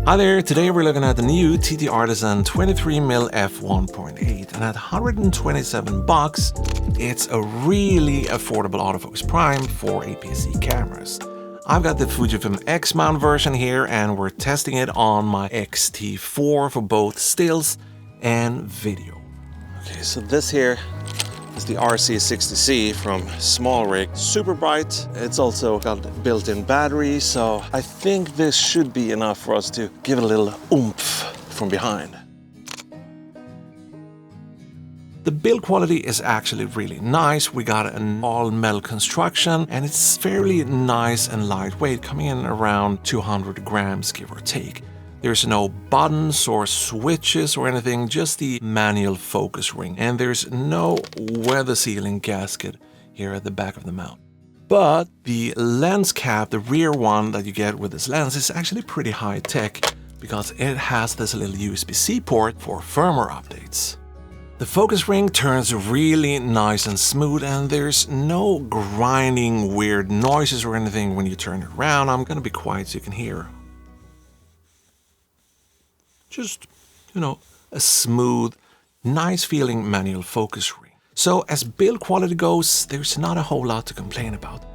Hi there, today we're looking at the new TTArtisan 23mm f1.8, and at $127 it's a really affordable autofocus prime for APS-C cameras. I've got the Fujifilm X-mount version here and we're testing it on my X-T4 for both stills and video. Okay, so this here is the RC60C from Small Rig. Super bright. It's also got built-in battery, so I think this should be enough for us to give it a little oomph from behind. The build quality is actually really nice. We got an all-metal construction and it's fairly nice and lightweight, coming in around 200 grams, give or take. There's no buttons or switches or anything, just the manual focus ring. And there's no weather sealing gasket here at the back of the mount. But the lens cap, the rear one that you get with this lens, is actually pretty high tech because it has this little USB-C port for firmware updates. The focus ring turns really nice and smooth and there's no grinding weird noises or anything when you turn it around. I'm gonna be quiet so you can hear. Just, a smooth, nice feeling manual focus ring. So as build quality goes, there's not a whole lot to complain about.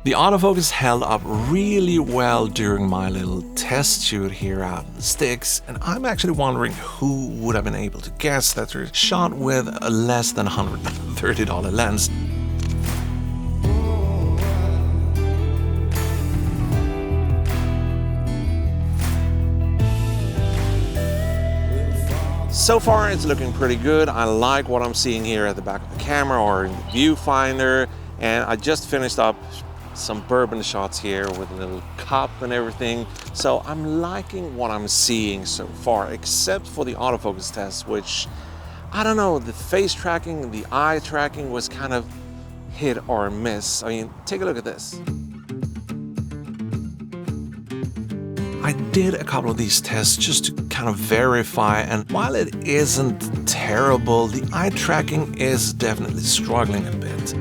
The autofocus held up really well during my little test shoot here out in the sticks, and I'm actually wondering who would have been able to guess that they're shot with a less than $130 lens. So far it's looking pretty good. I like what I'm seeing here at the back of the camera or in the viewfinder, and I just finished up some bourbon shots here with a little cup and everything. So I'm liking what I'm seeing so far, except for the autofocus test, which, I don't know, the face tracking, the eye tracking was kind of hit or miss. I mean, take a look at this. I did a couple of these tests just to kind of verify, and while it isn't terrible, the eye tracking is definitely struggling a bit.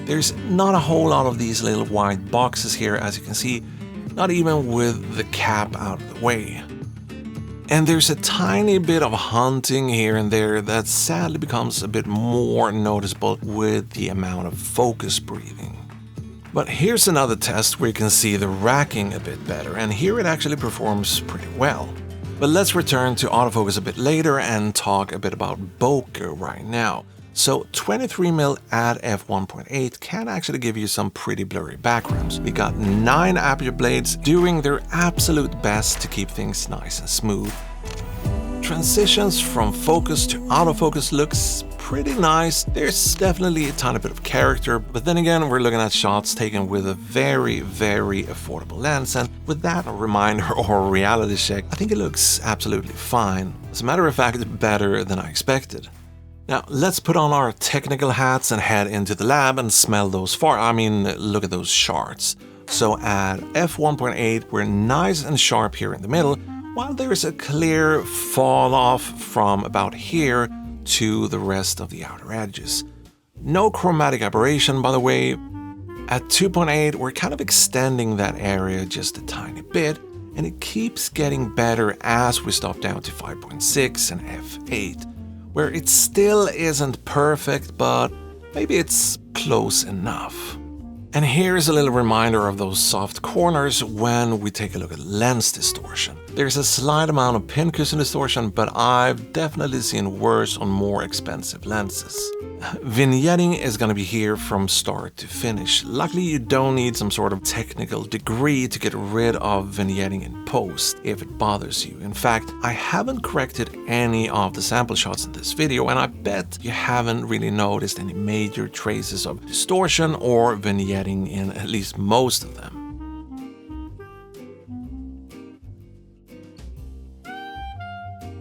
There's not a whole lot of these little white boxes here, as you can see, not even with the cap out of the way. And there's a tiny bit of hunting here and there that sadly becomes a bit more noticeable with the amount of focus breathing. But here's another test where you can see the racking a bit better, and here it actually performs pretty well. But let's return to autofocus a bit later and talk a bit about bokeh right now. So 23mm at f1.8 can actually give you some pretty blurry backgrounds. We got 9 aperture blades doing their absolute best to keep things nice and smooth. Transitions from focus to autofocus looks pretty nice. There's definitely a tiny bit of character, but then again we're looking at shots taken with a very, very affordable lens, and with that reminder or reality check, I think it looks absolutely fine. As a matter of fact, better than I expected. Now let's put on our technical hats and head into the lab and smell those look at those shards. So at f1.8 we're nice and sharp here in the middle, while there's a clear fall off from about here to the rest of the outer edges. No chromatic aberration, by the way. At 2.8 we're kind of extending that area just a tiny bit, and it keeps getting better as we stop down to 5.6 and f8. Where it still isn't perfect, but maybe it's close enough. And here's a little reminder of those soft corners when we take a look at lens distortion. There's a slight amount of pin cushion distortion, but I've definitely seen worse on more expensive lenses. Vignetting is going to be here from start to finish. Luckily, you don't need some sort of technical degree to get rid of vignetting in post if it bothers you. In fact, I haven't corrected any of the sample shots in this video, and I bet you haven't really noticed any major traces of distortion or vignetting in at least most of them.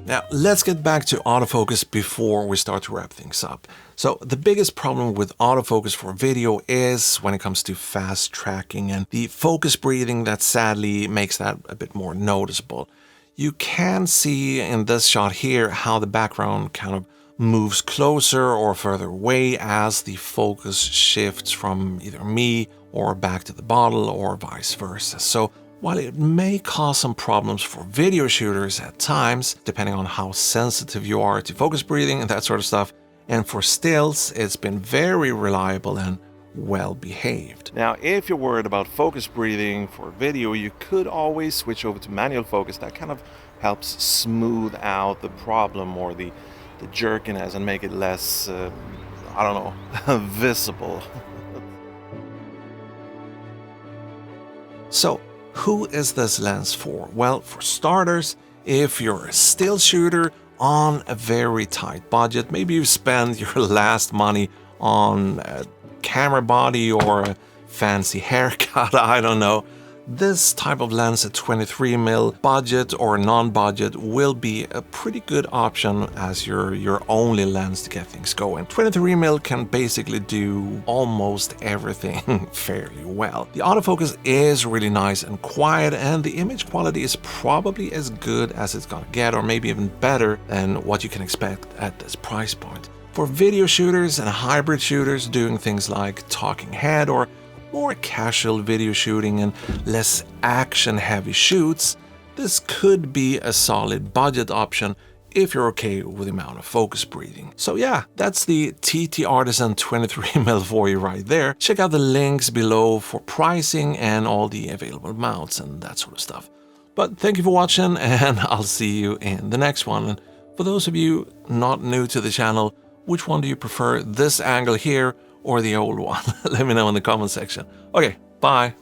Now, let's get back to autofocus before we start to wrap things up. So the biggest problem with autofocus for video is when it comes to fast tracking and the focus breathing that sadly makes that a bit more noticeable. You can see in this shot here how the background kind of moves closer or further away as the focus shifts from either me or back to the bottle or vice versa. So while it may cause some problems for video shooters at times, depending on how sensitive you are to focus breathing and that sort of stuff, and for stills, it's been very reliable and well behaved. Now, if you're worried about focus breathing for video, you could always switch over to manual focus. That kind of helps smooth out the problem or the jerkiness and make it less, I don't know, visible. So, who is this lens for? Well, for starters, if you're a still shooter on a very tight budget, maybe you spend your last money on a camera body or a fancy haircut, I don't know, this type of lens at 23mm budget or non-budget will be a pretty good option as your only lens to get things going. 23mm can basically do almost everything fairly well. The autofocus is really nice and quiet, and the image quality is probably as good as it's gonna get, or maybe even better than what you can expect at this price point. For video shooters and hybrid shooters doing things like talking head or more casual video shooting and less action-heavy shoots, this could be a solid budget option if you're okay with the amount of focus breathing. So yeah, that's the TTArtisan 23mm for you right there. Check out the links below for pricing and all the available mounts and that sort of stuff. But thank you for watching, and I'll see you in the next one. And for those of you not new to the channel, which one do you prefer, this angle here or the old one? Let me know in the comment section. Okay, bye.